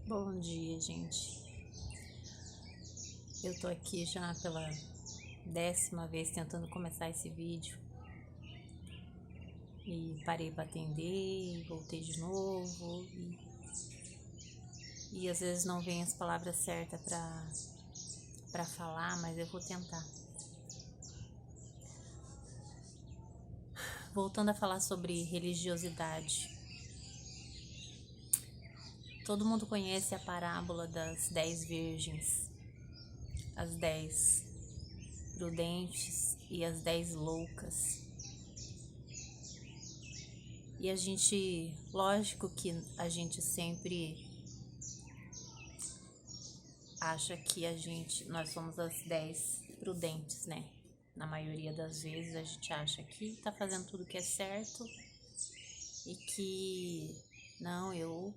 Bom dia, gente. Eu tô aqui já pela 10ª vez tentando começar esse vídeo e parei para atender, voltei de novo e às vezes não vem as palavras certas para falar, mas eu vou tentar. Voltando a falar sobre religiosidade. Todo mundo conhece a parábola das 10 virgens, as 10 prudentes e as 10 loucas. E a gente, lógico que a gente sempre acha que nós somos as 10 prudentes, né? Na maioria das vezes a gente acha que tá fazendo tudo que é certo e que, não, eu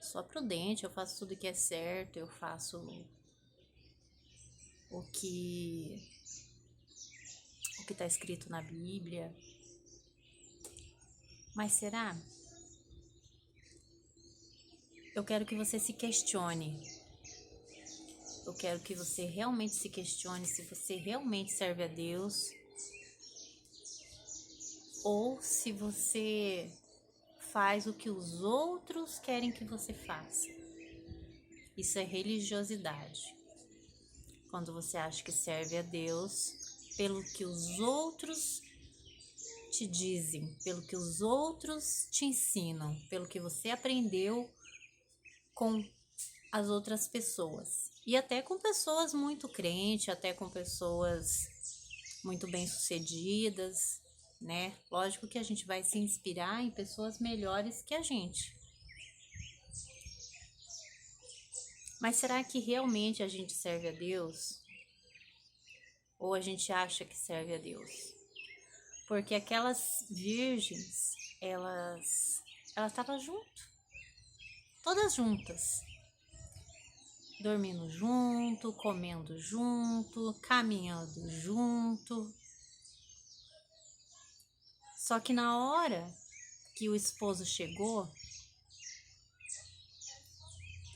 sou prudente, eu faço tudo que é certo, eu faço o que tá escrito na Bíblia. Mas será? Eu quero que você se questione. Eu quero que você realmente se questione se você realmente serve a Deus ou se você faz o que os outros querem que você faça. Isso é religiosidade. Quando você acha que serve a Deus pelo que os outros te dizem, pelo que os outros te ensinam, pelo que você aprendeu com as outras pessoas. E até com pessoas muito crentes, até com pessoas muito bem-sucedidas, né? Lógico que a gente vai se inspirar em pessoas melhores que a gente. Mas será que realmente a gente serve a Deus? Ou a gente acha que serve a Deus? Porque aquelas virgens, elas estavam junto, todas juntas, dormindo junto, comendo junto, caminhando junto. Só que na hora que o esposo chegou,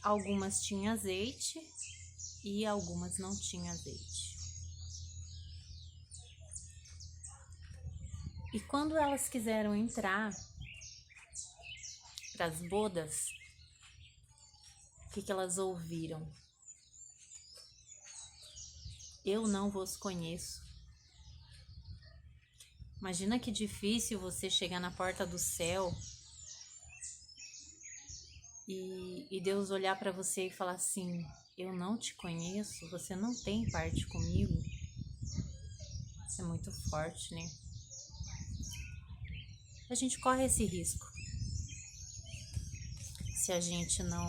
algumas tinham azeite e algumas não tinham azeite. E quando elas quiseram entrar para as bodas, o que elas ouviram? Eu não vos conheço. Imagina que difícil você chegar na porta do céu e Deus olhar para você e falar assim: eu não te conheço, você não tem parte comigo. Isso é muito forte, né? A gente corre esse risco se a gente não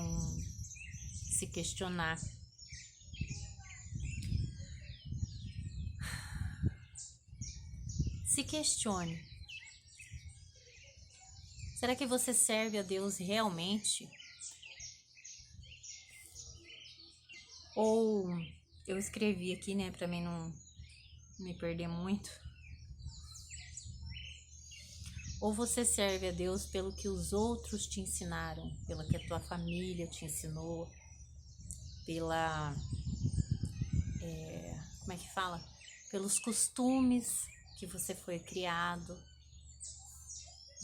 se questionar. Se questione. Será que você serve a Deus realmente? Ou eu escrevi aqui, né, para mim não me perder muito. Ou você serve a Deus pelo que os outros te ensinaram, pelo que a tua família te ensinou, pela como é que fala? Pelos costumes que você foi criado.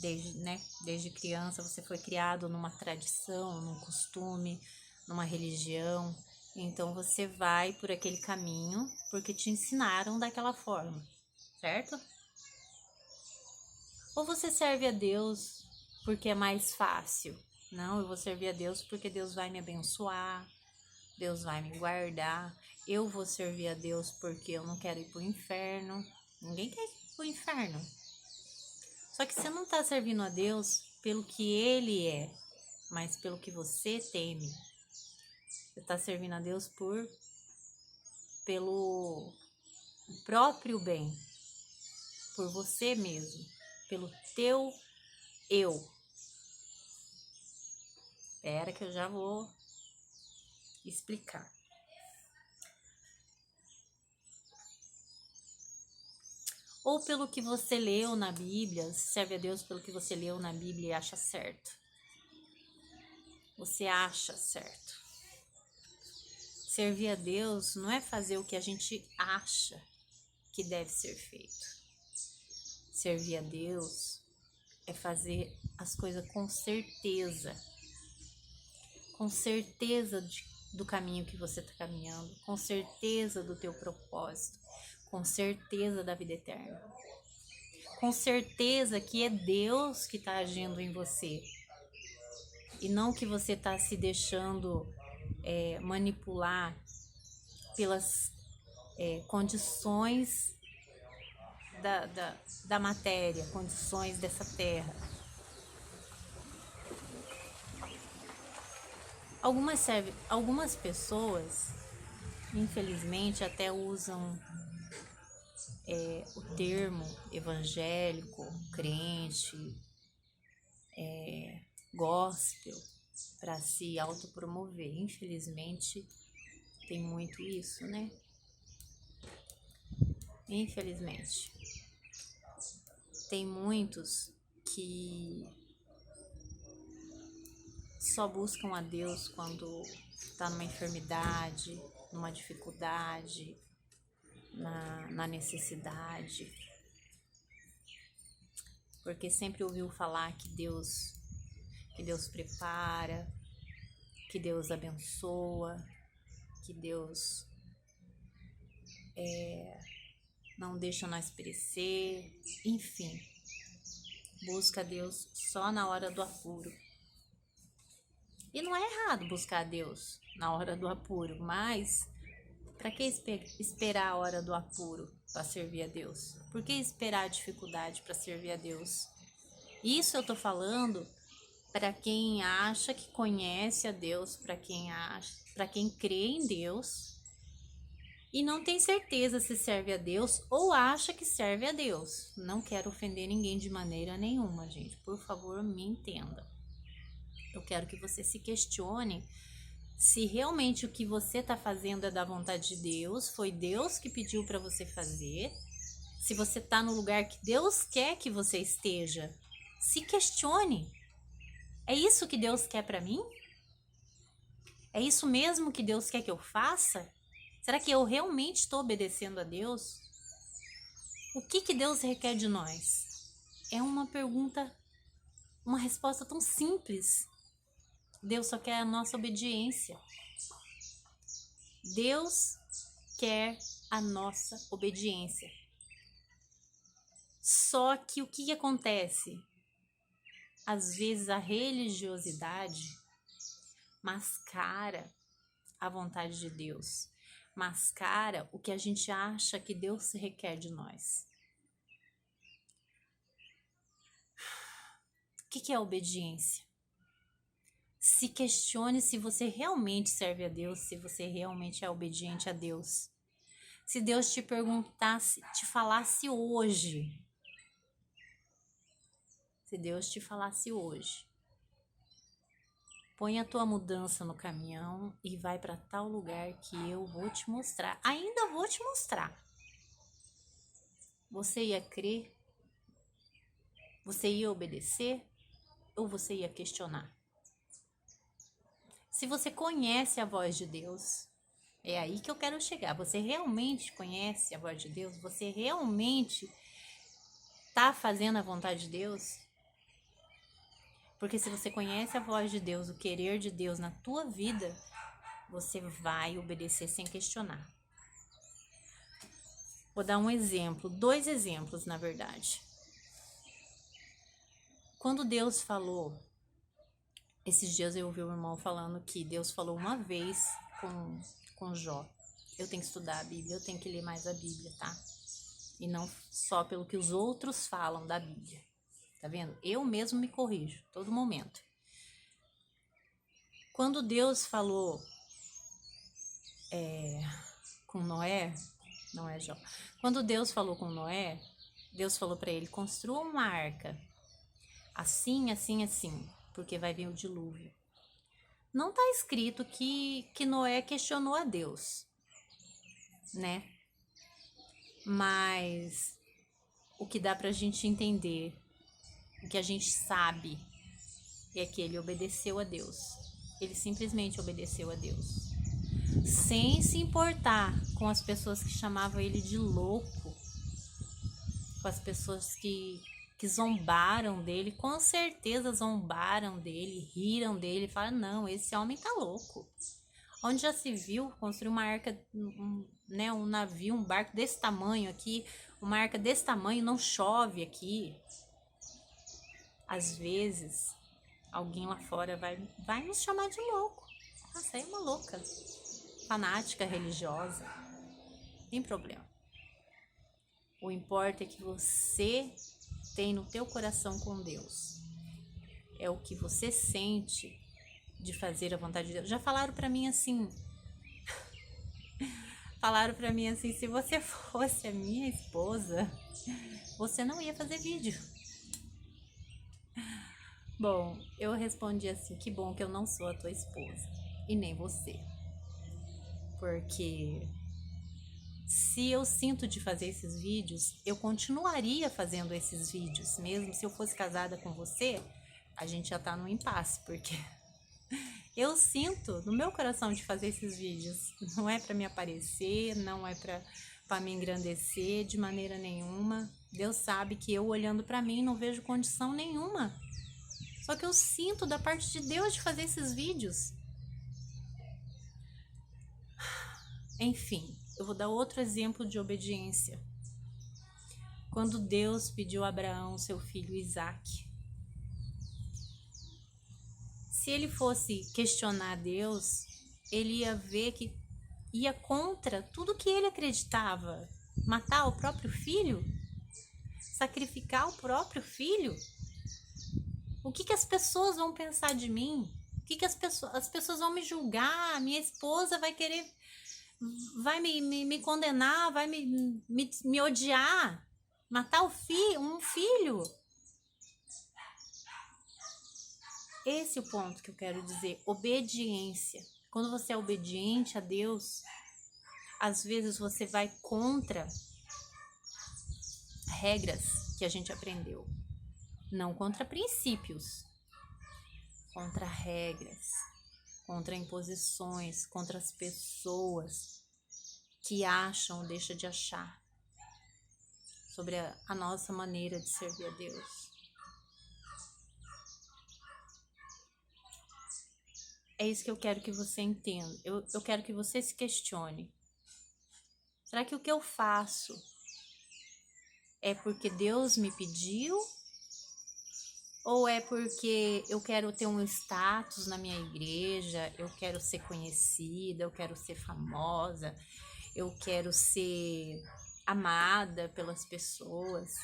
Desde criança você foi criado numa tradição, num costume, numa religião. Então você vai por aquele caminho porque te ensinaram daquela forma, certo? Ou você serve a Deus porque é mais fácil? Não, eu vou servir a Deus porque Deus vai me abençoar, Deus vai me guardar. Eu vou servir a Deus porque eu não quero ir pro inferno. Ninguém quer ir pro inferno. Só que você não está servindo a Deus pelo que Ele é, mas pelo que você teme. Você está servindo a Deus pelo próprio bem, por você mesmo, pelo teu eu. Espera que eu já vou explicar. Ou pelo que você leu na Bíblia, serve a Deus pelo que você leu na Bíblia e acha certo. você acha certo. Servir a Deus não é fazer o que a gente acha que deve ser feito. Servir a Deus é fazer as coisas com certeza do caminho que você está caminhando, com certeza do teu propósito, com certeza da vida eterna, com certeza que é Deus que está agindo em você e não que você está se deixando manipular pelas condições da matéria, condições dessa terra. Algumas pessoas, infelizmente, até usam o termo evangélico, crente, gospel, para se autopromover. Infelizmente, tem muito isso, né? Infelizmente. Tem muitos que só buscam a Deus quando está numa enfermidade, numa dificuldade, na necessidade. Porque sempre ouviu falar que Deus prepara, que Deus abençoa, que Deus não deixa nós perecer, enfim. Busca a Deus só na hora do apuro. E não é errado buscar a Deus na hora do apuro, mas para que esperar a hora do apuro para servir a Deus? Por que esperar a dificuldade para servir a Deus? Isso eu tô falando para quem acha que conhece a Deus, para quem crê em Deus e não tem certeza se serve a Deus ou acha que serve a Deus. Não quero ofender ninguém de maneira nenhuma, gente. Por favor, me entenda. Eu quero que você se questione se realmente o que você está fazendo é da vontade de Deus, foi Deus que pediu para você fazer, se você está no lugar que Deus quer que você esteja. Se questione. É isso que Deus quer para mim? É isso mesmo que Deus quer que eu faça? Será que eu realmente estou obedecendo a Deus? O que Deus requer de nós? É uma pergunta, uma resposta tão simples. Deus só quer a nossa obediência. Deus quer a nossa obediência. Só que o que acontece? Às vezes a religiosidade mascara a vontade de Deus, mascara o que a gente acha que Deus requer de nós. O que é obediência? Se questione se você realmente serve a Deus, se você realmente é obediente a Deus. Se Deus te perguntasse, te falasse hoje, põe a tua mudança no caminhão e vai para tal lugar que eu vou te mostrar. Ainda vou te mostrar. Você ia crer? Você ia obedecer? Ou você ia questionar? Se você conhece a voz de Deus, é aí que eu quero chegar. Você realmente conhece a voz de Deus? Você realmente está fazendo a vontade de Deus? Porque se você conhece a voz de Deus, o querer de Deus na tua vida, você vai obedecer sem questionar. Vou dar um exemplo, 2 exemplos, na verdade. Quando Deus falou, esses dias eu ouvi um irmão falando que Deus falou uma vez com Jó. Eu tenho que estudar a Bíblia, eu tenho que ler mais a Bíblia, tá? E não só pelo que os outros falam da Bíblia. Tá vendo? Eu mesmo me corrijo, todo momento. Quando Deus falou com Noé, não é Jó. Quando Deus falou com Noé, Deus falou para ele, construa uma arca. Assim, assim, assim, porque vai vir o dilúvio. Não está escrito que Noé questionou a Deus, né? Mas o que dá pra gente entender, o que a gente sabe, é que ele obedeceu a Deus. Ele simplesmente obedeceu a Deus, sem se importar com as pessoas que chamavam ele de louco, com as pessoas que zombaram dele. Com certeza zombaram dele, riram dele, falaram: não, esse homem tá louco. Onde já se viu construir uma arca, um navio, um barco desse tamanho aqui, uma arca desse tamanho, não chove aqui. Às vezes, alguém lá fora vai nos chamar de louco. Nossa, é uma louca, fanática religiosa. Não tem problema. O importa é que você tem no teu coração com Deus. É o que você sente de fazer a vontade de Deus. Já falaram pra mim assim, se você fosse a minha esposa, você não ia fazer vídeo. Bom, eu respondi assim: que bom que eu não sou a tua esposa e nem você. Porque se eu sinto de fazer esses vídeos, eu continuaria fazendo esses vídeos. Mesmo se eu fosse casada com você, a gente já tá no impasse, porque eu sinto no meu coração de fazer esses vídeos. Não é para me aparecer, não é para me engrandecer de maneira nenhuma. Deus sabe que eu, olhando para mim, não vejo condição nenhuma. Só que eu sinto da parte de Deus de fazer esses vídeos. Enfim, eu vou dar outro exemplo de obediência. Quando Deus pediu a Abraão seu filho Isaque, se ele fosse questionar Deus, ele ia ver que ia contra tudo que ele acreditava. Matar o próprio filho? Sacrificar o próprio filho? O que as pessoas vão pensar de mim? O que as pessoas vão me julgar? Minha esposa vai querer, vai me condenar, vai me odiar, matar um filho. Esse é o ponto que eu quero dizer, obediência. Quando você é obediente a Deus, às vezes você vai contra regras que a gente aprendeu. Não contra princípios, contra regras, contra imposições, contra as pessoas que acham ou deixam de achar sobre a nossa maneira de servir a Deus. É isso que eu quero que você entenda. Eu quero que você se questione. Será que o que eu faço é porque Deus me pediu? Ou é porque eu quero ter um status na minha igreja, eu quero ser conhecida, eu quero ser famosa, eu quero ser amada pelas pessoas?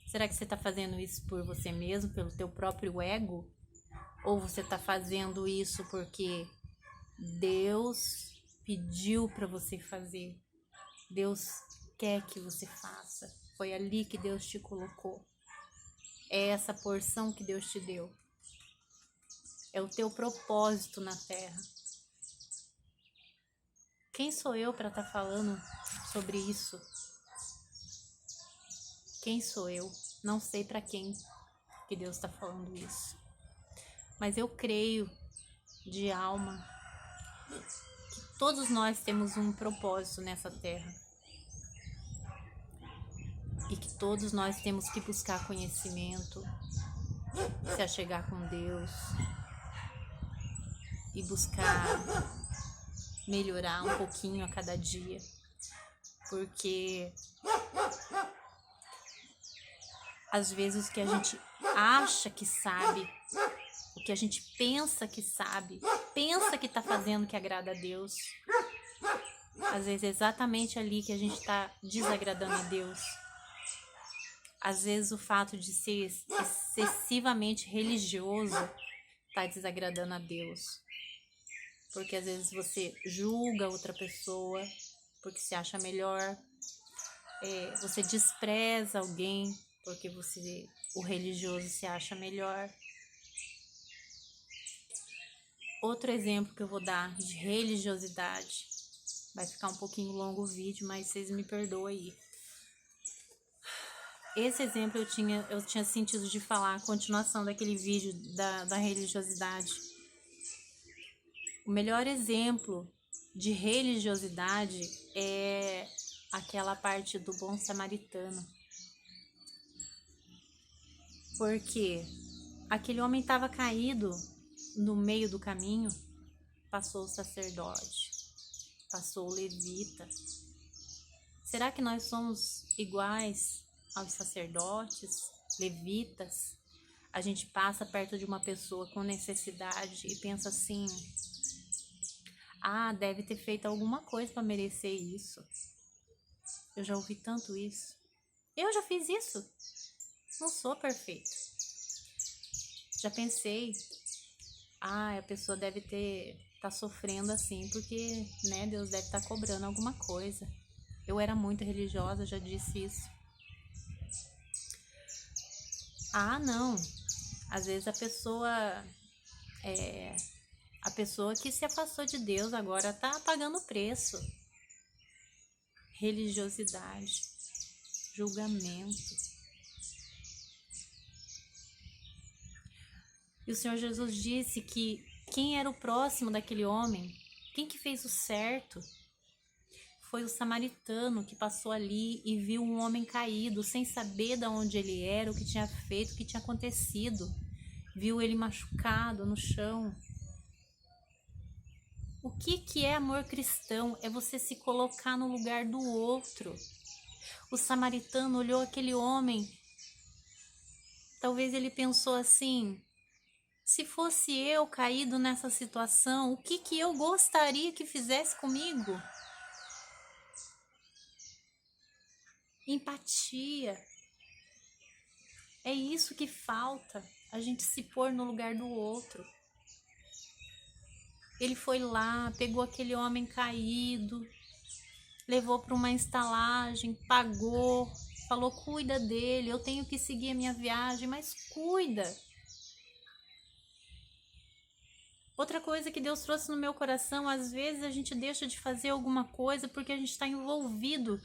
Será que você está fazendo isso por você mesmo, pelo teu próprio ego? Ou você está fazendo isso porque Deus pediu para você fazer? Deus quer que você faça. Foi ali que Deus te colocou. É essa porção que Deus te deu. É o teu propósito na terra. Quem sou eu para estar falando sobre isso? Quem sou eu? Não sei para quem que Deus está falando isso. Mas eu creio de alma que todos nós temos um propósito nessa terra. E que todos nós temos que buscar conhecimento, se achegar com Deus e buscar melhorar um pouquinho a cada dia. Porque às vezes o que a gente acha que sabe, o que a gente pensa que sabe, pensa que está fazendo que agrada a Deus, às vezes é exatamente ali que a gente está desagradando a Deus. Às vezes o fato de ser excessivamente religioso está desagradando a Deus. Porque às vezes você julga outra pessoa porque se acha melhor. Você despreza alguém porque o religioso se acha melhor. Outro exemplo que eu vou dar de religiosidade. Vai ficar um pouquinho longo o vídeo, mas vocês me perdoem aí. esse exemplo eu tinha sentido de falar, a continuação daquele vídeo da religiosidade. O melhor exemplo de religiosidade é aquela parte do bom samaritano. Porque aquele homem estava caído no meio do caminho, passou o sacerdote, passou o levita. Será que nós somos iguais aos sacerdotes, levitas? A gente passa perto de uma pessoa com necessidade e pensa assim: ah, deve ter feito alguma coisa para merecer isso. Eu já ouvi tanto isso. Eu já fiz isso. Não sou perfeito. Já pensei, ah, a pessoa deve tá sofrendo assim porque, né, Deus deve estar cobrando alguma coisa. Eu era muito religiosa, já disse isso. Ah, não. Às vezes a pessoa que se afastou de Deus agora tá pagando o preço. Religiosidade, julgamento. E o Senhor Jesus disse que quem era o próximo daquele homem, quem que fez o certo, foi o samaritano que passou ali e viu um homem caído, sem saber de onde ele era, o que tinha feito, o que tinha acontecido. Viu ele machucado no chão. O que é amor cristão? É você se colocar no lugar do outro. O samaritano olhou aquele homem. Talvez ele pensou assim: se fosse eu caído nessa situação, o que eu gostaria que fizesse comigo? Empatia. É isso que falta, a gente se pôr no lugar do outro. Ele foi lá, pegou aquele homem caído, levou para uma estalagem, pagou, falou: cuida dele, eu tenho que seguir a minha viagem, mas cuida. Outra coisa que Deus trouxe no meu coração: às vezes a gente deixa de fazer alguma coisa porque a gente está envolvido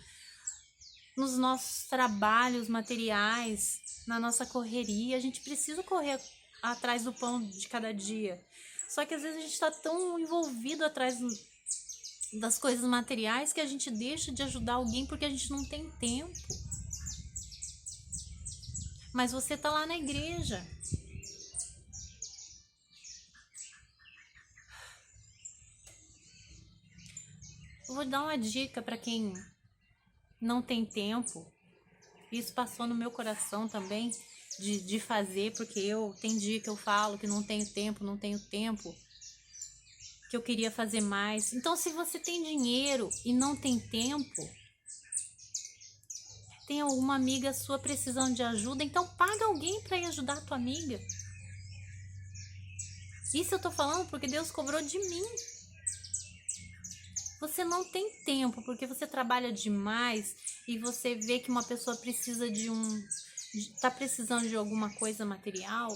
nos nossos trabalhos materiais, na nossa correria. A gente precisa correr atrás do pão de cada dia. Só que às vezes a gente está tão envolvido atrás das coisas materiais que a gente deixa de ajudar alguém porque a gente não tem tempo. Mas você está lá na igreja. Eu vou dar uma dica para quem não tem tempo. Isso passou no meu coração também de fazer, porque tem dia que eu falo que não tenho tempo, que eu queria fazer mais. Então, se você tem dinheiro e não tem tempo, tem alguma amiga sua precisando de ajuda, então paga alguém para ir ajudar a tua amiga. Isso eu tô falando porque Deus cobrou de mim. Você não tem tempo porque você trabalha demais e você vê que uma pessoa precisa tá precisando de alguma coisa material.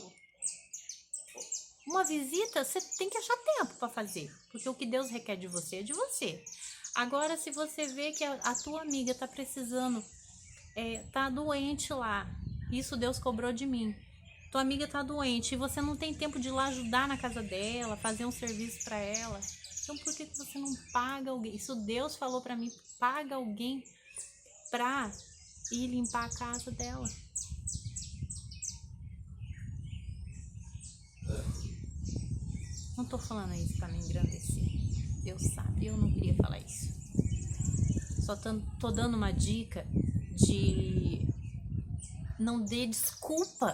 Uma visita, você tem que achar tempo para fazer, porque o que Deus requer de você é de você. Agora, se você vê que a tua amiga tá precisando, tá doente lá, isso Deus cobrou de mim. Tua amiga tá doente e você não tem tempo de ir lá ajudar na casa dela, fazer um serviço para ela. Então, por que você não paga alguém? Isso Deus falou para mim: paga alguém para ir limpar a casa dela. Não tô falando isso para me engrandecer. Deus sabe, eu não queria falar isso. Só tô dando uma dica de não dê desculpa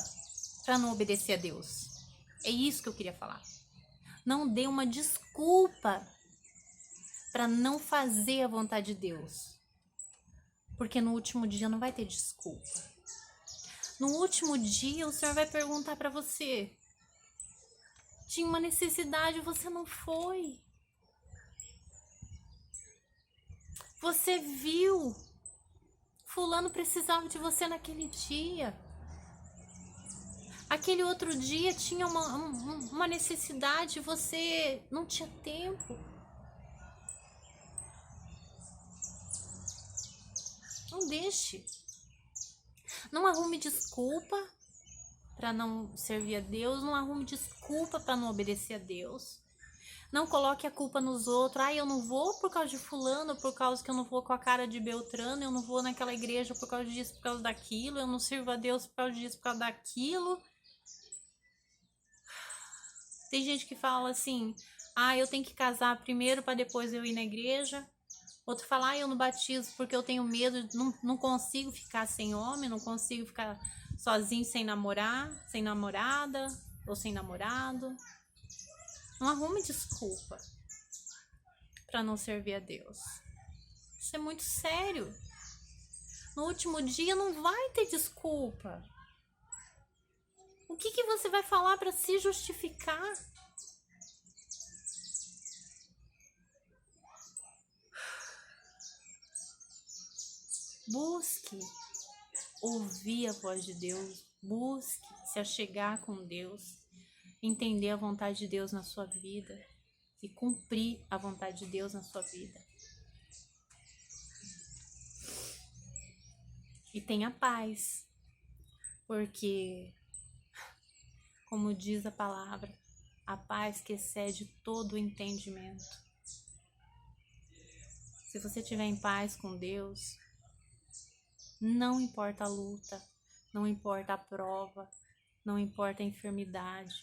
para não obedecer a Deus. É isso que eu queria falar. Não dê uma desculpa para não fazer a vontade de Deus. Porque no último dia não vai ter desculpa. No último dia o Senhor vai perguntar para você: tinha uma necessidade, você não foi. Você viu, fulano precisava de você naquele dia. Aquele outro dia tinha uma necessidade, você não tinha tempo. Não deixe. Não arrume desculpa para não servir a Deus, não arrume desculpa para não obedecer a Deus. Não coloque a culpa nos outros. Eu não vou por causa de fulano, por causa que eu não vou com a cara de Beltrano, eu não vou naquela igreja por causa disso, por causa daquilo, eu não sirvo a Deus por causa disso, por causa daquilo. Tem gente que fala assim, eu tenho que casar primeiro para depois eu ir na igreja. Outro fala, eu não batizo porque eu tenho medo, não consigo ficar sem homem, não consigo ficar sozinho sem namorar, sem namorada ou sem namorado. Não arrume desculpa para não servir a Deus. Isso é muito sério. No último dia não vai ter desculpa. O que você vai falar para se justificar? Busque ouvir a voz de Deus. Busque se achegar com Deus. Entender a vontade de Deus na sua vida. E cumprir a vontade de Deus na sua vida. E tenha paz. Porque, como diz a palavra, a paz que excede todo o entendimento. Se você estiver em paz com Deus, não importa a luta, não importa a prova, não importa a enfermidade,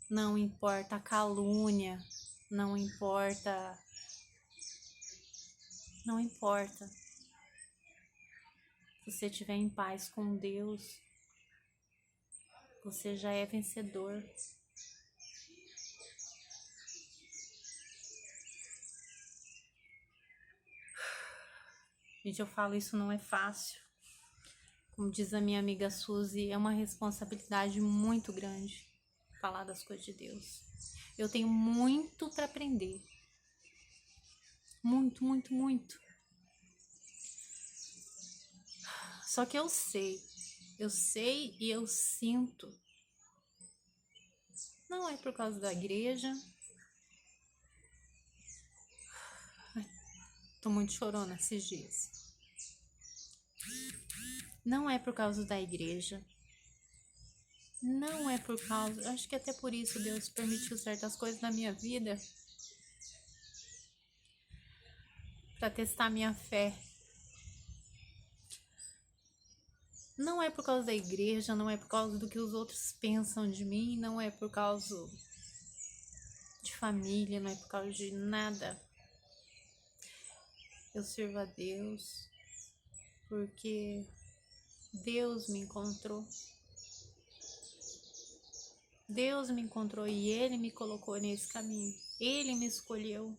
não importa a calúnia, não importa. Se você estiver em paz com Deus, você já é vencedor. Gente, eu falo, isso não é fácil. Como diz a minha amiga Suzy, é uma responsabilidade muito grande falar das coisas de Deus. Eu tenho muito para aprender. Muito, muito, muito. Só que eu sei e eu sinto. Não é por causa da igreja. Tô muito chorona esses dias. Não é por causa da igreja. Não é por causa... Acho que até por isso Deus permitiu certas coisas na minha vida. Para testar minha fé. Não é por causa da igreja, não é por causa do que os outros pensam de mim, não é por causa de família, não é por causa de nada. Eu sirvo a Deus porque Deus me encontrou. Deus me encontrou e Ele me colocou nesse caminho. Ele me escolheu.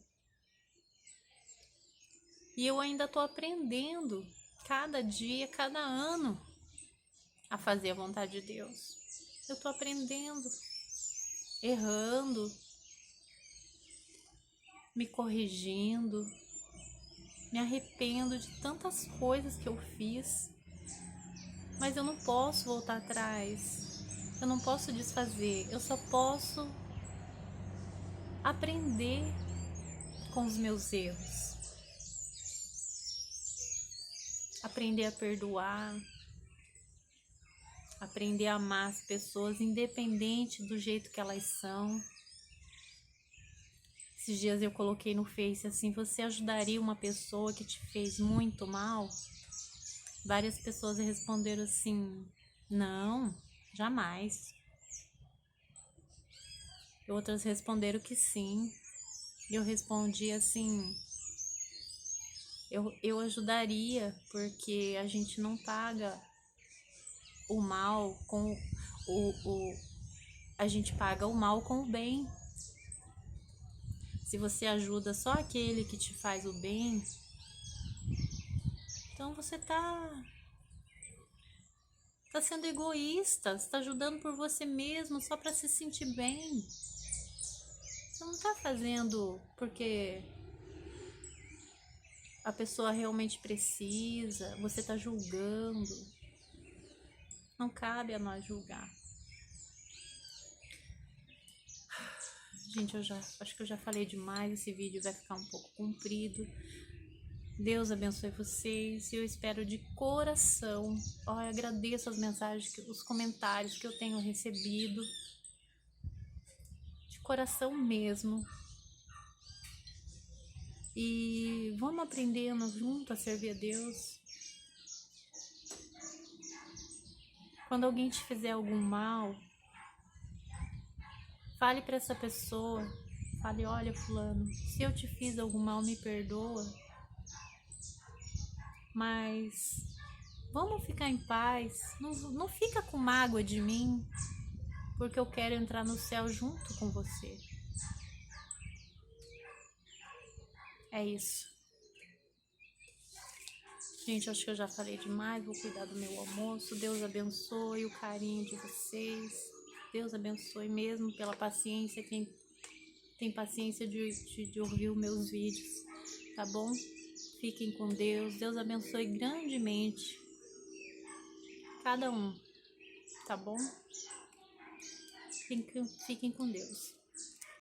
E eu ainda estou aprendendo, cada dia, cada ano, a fazer a vontade de Deus. Eu estou aprendendo, errando, me corrigindo, me arrependo de tantas coisas que eu fiz, mas eu não posso voltar atrás, eu não posso desfazer, eu só posso aprender com os meus erros, aprender a perdoar, aprender a amar as pessoas independente do jeito que elas são. Esses dias eu coloquei no Face assim, você ajudaria uma pessoa que te fez muito mal? Várias pessoas responderam assim, não, jamais. Outras responderam que sim. Eu respondi assim, eu ajudaria, porque a gente não paga o mal com a gente paga o mal com o bem. Se você ajuda só aquele que te faz o bem, então você tá sendo egoísta, você tá ajudando por você mesmo só para se sentir bem. Você não tá fazendo porque a pessoa realmente precisa, você tá julgando. Não cabe a nós julgar. Gente, acho que eu já falei demais, esse vídeo vai ficar um pouco comprido. Deus abençoe vocês e eu espero de coração. Eu agradeço as mensagens, os comentários que eu tenho recebido. De coração mesmo. E vamos aprendendo junto a servir a Deus. Quando alguém te fizer algum mal, fale para essa pessoa, fale, olha fulano, se eu te fiz algum mal, me perdoa, mas vamos ficar em paz, não fica com mágoa de mim, porque eu quero entrar no céu junto com você. É isso. Gente, acho que eu já falei demais, vou cuidar do meu almoço. Deus abençoe o carinho de vocês. Deus abençoe mesmo pela paciência, quem tem paciência de ouvir os meus vídeos, tá bom? Fiquem com Deus. Deus abençoe grandemente cada um, tá bom? Fiquem com Deus.